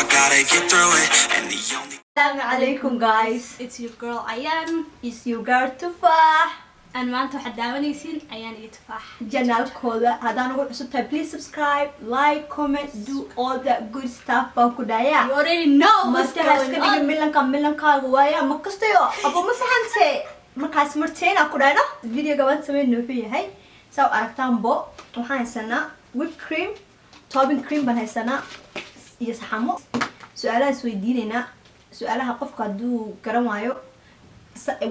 I gotta get through it. And the only Assalamu alaikum guys, It's your girl Ayan it's your girl Tufaax and maanta waxaad daawanaysiin Ayan iyo Tufaax. janaalkooda haddaan ugu cusub tahay please subscribe, like, comment, do all that good stuff baan ku dhayaa You already know what's maskaxaas ka going dhigin on. milankaaga waaya ma kastayo abo ma saxante markaas marteena ku dhayno videoga waan sameyn wuxuu yahay saa u aragtaanbo waxaan haysanaa whipped cream, topping cream baan haysanaa iyo saxamo su-aalaha isweydiinaynaa su-aalaha qofka hadduu garan waayo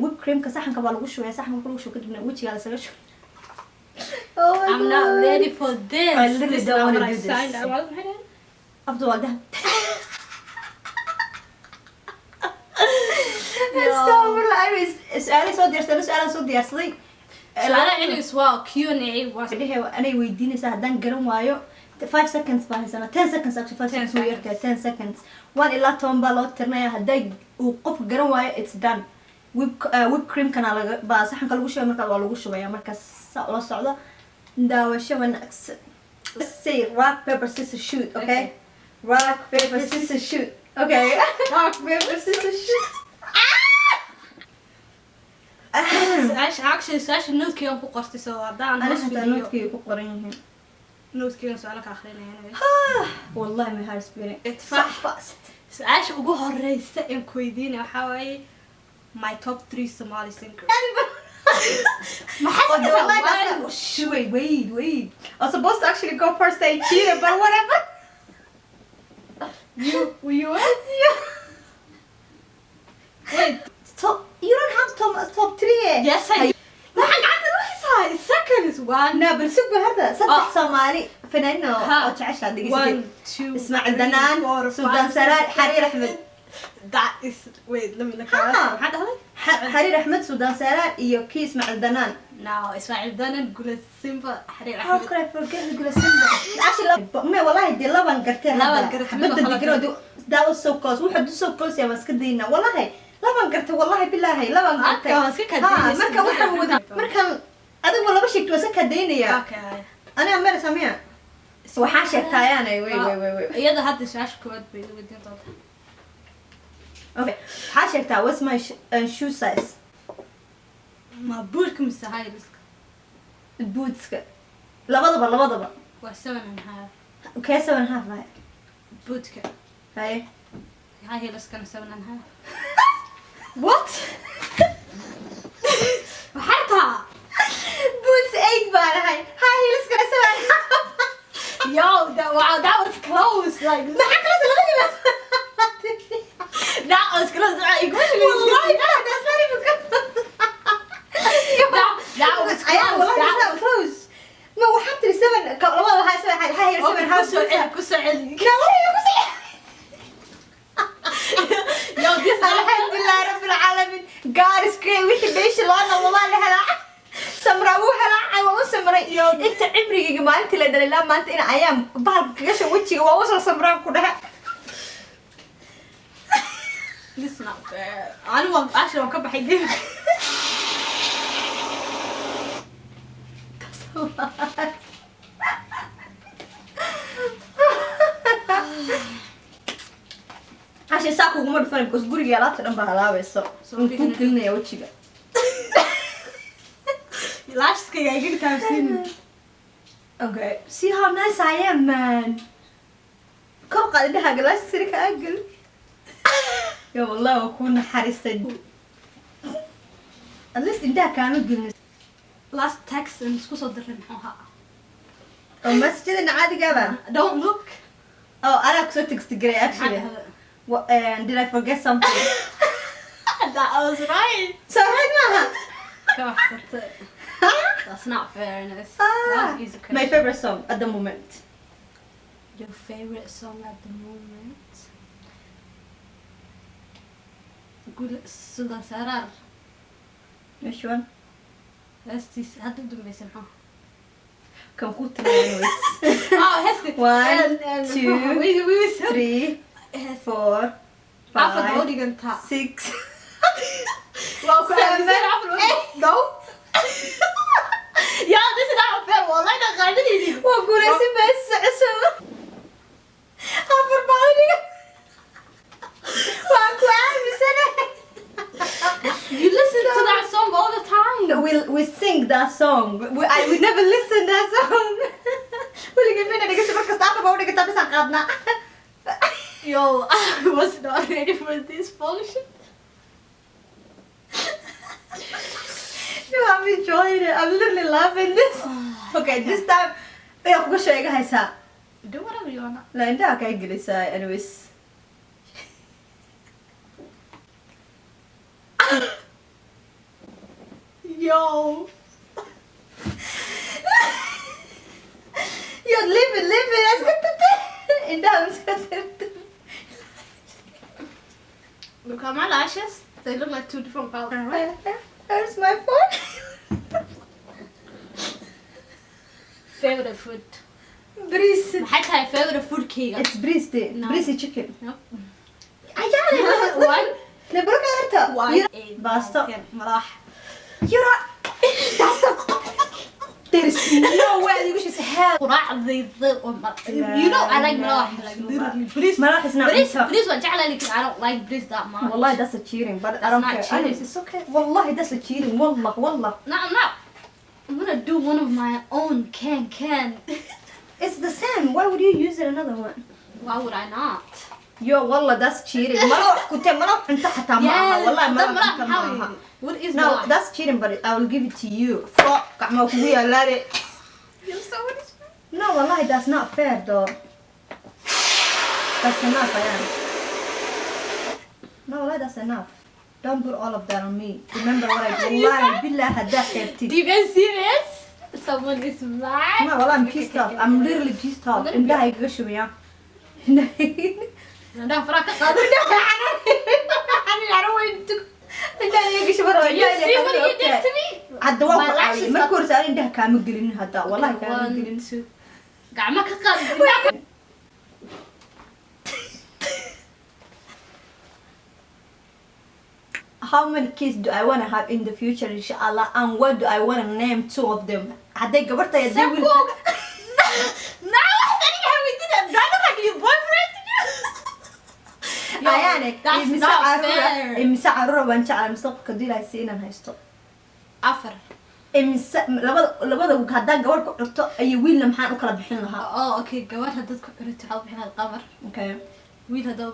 whipped creamka saxanka baa lagu shubaya saxanka lagu shubo kadibna wejigaa lasaga shubo I'm not ready for this. I literally This is don't not wanna what I do this. signed. I wasn't ready. after all that su-aalaha soo diyaarsaday su-aalaha soo diyaarsaday Su'aalaha English waa Q&A was dhehe anay weydiinaysaa haddaan garan waayo 5 seconds baan haysanaa 10 seconds actually 5 seconds wuu yartahay 10 seconds 1 ilaa 10 baa loo tirinayaa hadday uu qofka garan waayo it's done whipped creamkana baa saxanka lagu shubay markaa waa lagu shubaya markaas saa ula socdo daawasho wanaagsan let's say rock paper scissors shoot okay rock paper scissors shoot okay rock paper scissors shoot actually su'aasha note-kayga ku qortay soo hadaan أنا hoos حتى video نوتكي كقرينه note-kayga su'aalo ka akhrinayna. والله ما هارس بيري اتفاح. فاست Su'aasha ugu horeysa ee ku weydiinaya waxaa waaye my top 3 Somali singers. wait I was supposed to actually go first. I cheated but whatever. Were you Yeah. Wait. Top, you don't have top 3. Yes, I. waxaan gacanta u haysaa seconds one. No but سوق هذا صدق آه. صومالي فنانو ها. او تعيش هذه 1 2 اسمع الدنان 4 سلطان سراج حرير احمد That is wait let me look ها. at maxaa dhahday حرير احمد سلطان سراج iyo kii ismaaciil danaan No, Ismail Danan Gula Simba Harir how Ahmed. could I forget Gula Simba actually ما والله دي لبن قرتها لبن قرتها. بدل دقيقة that was so close واحد so close يا بس كدينا والله لبن قرتها والله بالله لبن Okay, قرتها waa iska kadinaysa. مركب واحد مركب أدو والله بشيك توسك كدينا يا Okay. أنا أمير سميع وحاشة تايانا وي iyada hadda su'aasha koowaad bay weydiin doontaa. okay حاشة تا what's my shoe size Ma buurka mise high risk? boots لبضبة Waa 7.5. okay 7.5 هاي Buurka هاي high riskana 7.5. what Waxay tahay boots 8 بقى هاي let's go 7.5 yo that was close like ما حكرت الغني بس that was close. والله لا that's not even good that was أيوة والله close. that's not close ما هو حط لي 7 والله هاي 7 هاي 7 ku soo celi. لا والله يقصي Yo this الحمد لله رب العالمين قارس كي وحي بيش لونه والله لها سمرا وحلا وو سمري انت عمري ما انت لا دليل ما انت ان ايام بالك كغش وجهي waa وصل سمرا ku dhahay this is not fair. Anigu actually waan ka baxay game. عشان ساكو ugu dhufan because guriga alaabta dhan baa halaabayso So ku gelinaya wajiga Lashkayga iga taabsin. okay see how nice I am man kor qaad dhaha galaas sirka agal ya wallahi waa ku naxariistay at least intaa kaama gelin Last text and isku soo diray muxuu ahaa? oo masjidna caadiga ba Don't look. oh ana ku soo text garay actually did I forget something That was right. so right maaha That's not fairness. Ah, That is my favorite song at the moment Your favorite song at the moment? Gula Sultan Sarar. which one Heestis hadda dambaysa maxaa? kan ku tiri anyways Oh, heesti. 1 2 we 3 4 Afar 5 oo dhiganta. 6 Waa ku 7 no Yeah, this is not fair. Wallahi da qaadidii. waa guulaysi bes socso afar baadiga we sing that song. We never listen that song. We'll get ready to get started about the guitar qaadna. Yo, I was not ready for this function. No, I'm enjoying it. I'm literally loving this. Okay, this time ayaa kuga sheegaysaa. Do whatever you wanna. La inta ka gelisay anyways. Yo. You're living. Let's get to it. Look at my lashes. They look like 2 different colors, right? Where's my phone? Favorite food. Breeze. maxay tahay favorite food keyga? It's breeze day. No. Breezy chicken. No. Ayaan. One. Nabruka harta. Basta. Malax. You're not. That's a. There's no way you should say hell. Quraacdayda you know I like malax like literally please. Malax is not Please, meat. please waan jeclahay laakiin I don't like breeze that much. Wallahi that's a cheating, but I That's don't not care. cheating. Anyways, it's okay. Wallahi that's a cheating. Wallah. No, I'm not. I'm gonna do one of my own can. It's the same. Why would you use another one? Why would I not? Yo, wallah, that's cheating. Malax kunte malax inta xataa maaha. Wallahi malax malax inta maxaa maaha. weeye? What is No, malax? that's cheating, but I will give it to you. Fuck, gacmo kugu yaalaare. You're so honest. No, wallahi, that's not fair, though. That's enough, I am. No, wallahi, that's enough. Don't put all of that on me. Remember what I did. Wallahi, billah, hadda khairti. Do you guys serious? Someone is mad. No, wallahi, I'm pissed off. I'm literally pissed off. I'm gonna Indaha iga shubiya. Nandha faraha ka qaado. Indaha iga shubiya. You see what you did to me? Hadda waa My ku lashes caawiye. Marka hore saan indaha kaama gelin hadda. Wallahi kaama 1, gelin. 2. Gacmo ka qaado. How many kids do I want to have in the future, inshallah, and what do I want to name 2 of them? Hadday gabarta hadday Sako. wiilka. Now aniga weydiina dana like your boyfriend. Yo, Ayaane, that's imisa not carruura- fair. imisa carruura baan jeclahay mustaqbalka hadii ilaahay sii inaan haysto. Afar. Imisa labada haddaan gabar ku dhigto iyo wiilna maxaan u kala bixin lahaa? Oh, okay. Gabadh haddaad ku xirato waxaad u bixin lahayd qamar. Okay. Wiil haddaad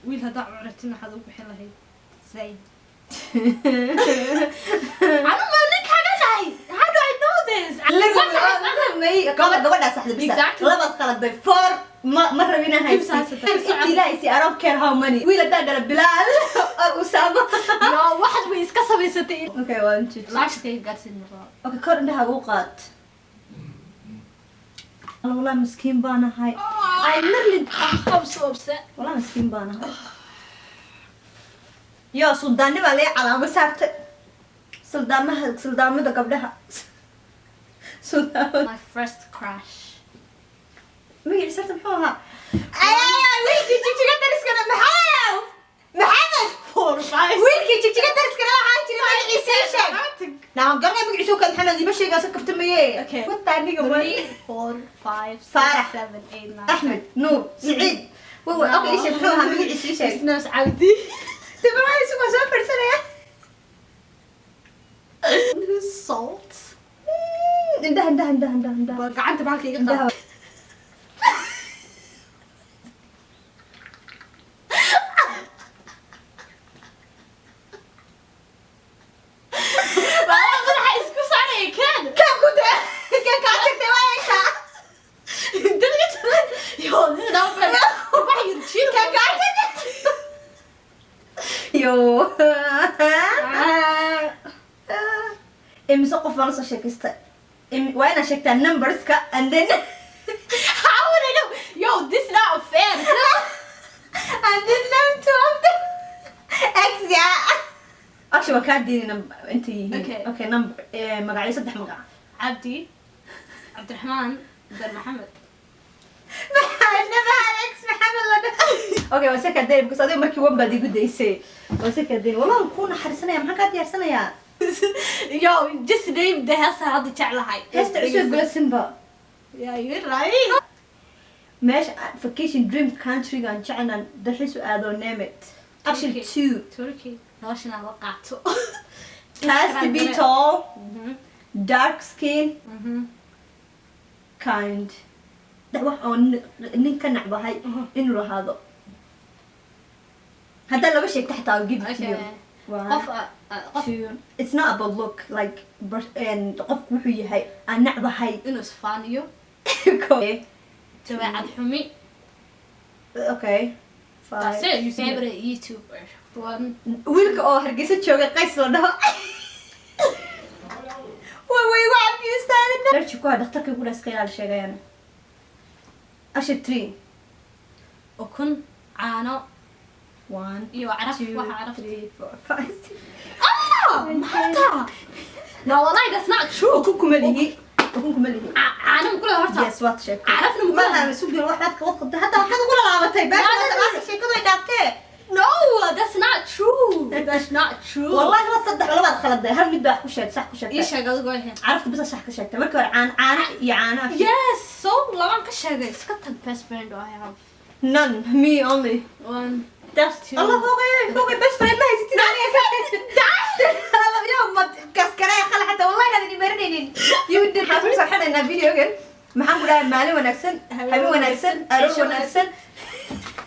wiil haddaad curatin waxaad u bixin lahayd Zayn. Anu ma ninkaaga tahay? How do I know this? Gabadhaa saxda bisa. Exactly. Labaad khaladay. 4 ma rabin inaan haysto. Intii ilaahay sii I don't care how many. Wiil haddaan dhala Bilaal or Usaama. Yo, waxaad way iska samaysatay. Okay, 1, 2, 3. Lashkayga gaarsiin markaa. Okay, kor indhaha ugu qaad. Wallahi miskiin baan ahay. I literally I'm so upset. Wallahi miskiin baan ahay. Yo, suldaani baa lee calaamo saartay. Suldaamada gabdhaha. Suldaamada. My first crush. Magaciisa sarta muxuu ahaa? Wiilkii jigjiga dariskana maxaa? Maxamed. 4, 5. Wiilkii jigjiga dariskana waxaa jira magaciisa ii sheeg. Naan garnay magaciisu kan Maxamed iba sheegaa sa kaftamayee. Okay. Wata aniga 3, ma. 4, 5, 6, Farah. 7, 8, 9. Ahmed, Nuur, Saciid. Okay, ii sheeg muxuu ahaa magaciisa ii sheeg. Isnaas Cabdi. Tibraha isugu soo farsanaya. Salt. Indaha. Waa gacanta baalka iga Indaha. qaad. Waa madaxa isku saaraya kan. Kan ku daa. Kan ka tagtay waa ayka. Yo, this is not fair. Why you cheat? Kan ka tagtay. Yo. Imisa qof baan la soo sheekaystay. Waa inaa sheegtaa numberska and then How would I know? Yo, this is not fair. and then name 2 of them. X yeah. Actually, waa kaa diini inta yihiin. Okay. Okay, number magacyo 3 magac. Cabdi, Cabdiraxmaan, Dan Maxamed. Okay, waa seka day because adiga markii wan baad igu daysay. Waa seka day. Wallahi ku naxarisanaya maxaan ka diyaarsanayaa? Yo, just name the heesta hadda jeclahay. Heesta cusub gala Simba. Yeah, you're right. Meesha vacation dream country gaan jecelnaan dalxiis u aado name it. Actually Turkey. 2. Turkey. Noloshana la qaato. has to be tall, dark skin, kind. ده wax oo nin ka nacbahay inuu lahaado hadda laba sheegta xitaa I'll give it to you. It's not about look like and qof wuxuu yahay aan nacbahay inuu isfaaniyo okay dabeecad xumi. okay That's it. Your favorite YouTuber. One. wiilka oo hargeysa jooga qays la dhaho way abused darji ku dhaqtarka ku dhaskay la sheegayana ashi 3 ukun caano 1 iyo caraf 2 waxa caraf 3 4 5 mata no wallahi that's not true. ukun kumalihi caano kula horta yes what sheeg carafna ma aan suuqin waxaad ka waqti hadda waxaad ugu laabatay baa sheekadu ay dhaaftay no that's not true. That's not true. wallahi waa saddex labaad khaladay hal mid baa ku sheeg sax ku sheeg ii sheeg adigu ahay carafta bisa sax ka sheegtay markii hore caano iyo caano yes so laban ka sheegay iska tag best friend oo I have none me only one. that's two Allah hooga best friend ma haysatin aniga Allah ya ma kaskare khala hada wallahi hadii marinaynin you did have saxana video gan maxaan ku dhahay maalin wanaagsan habeen wanaagsan aroos wanaagsan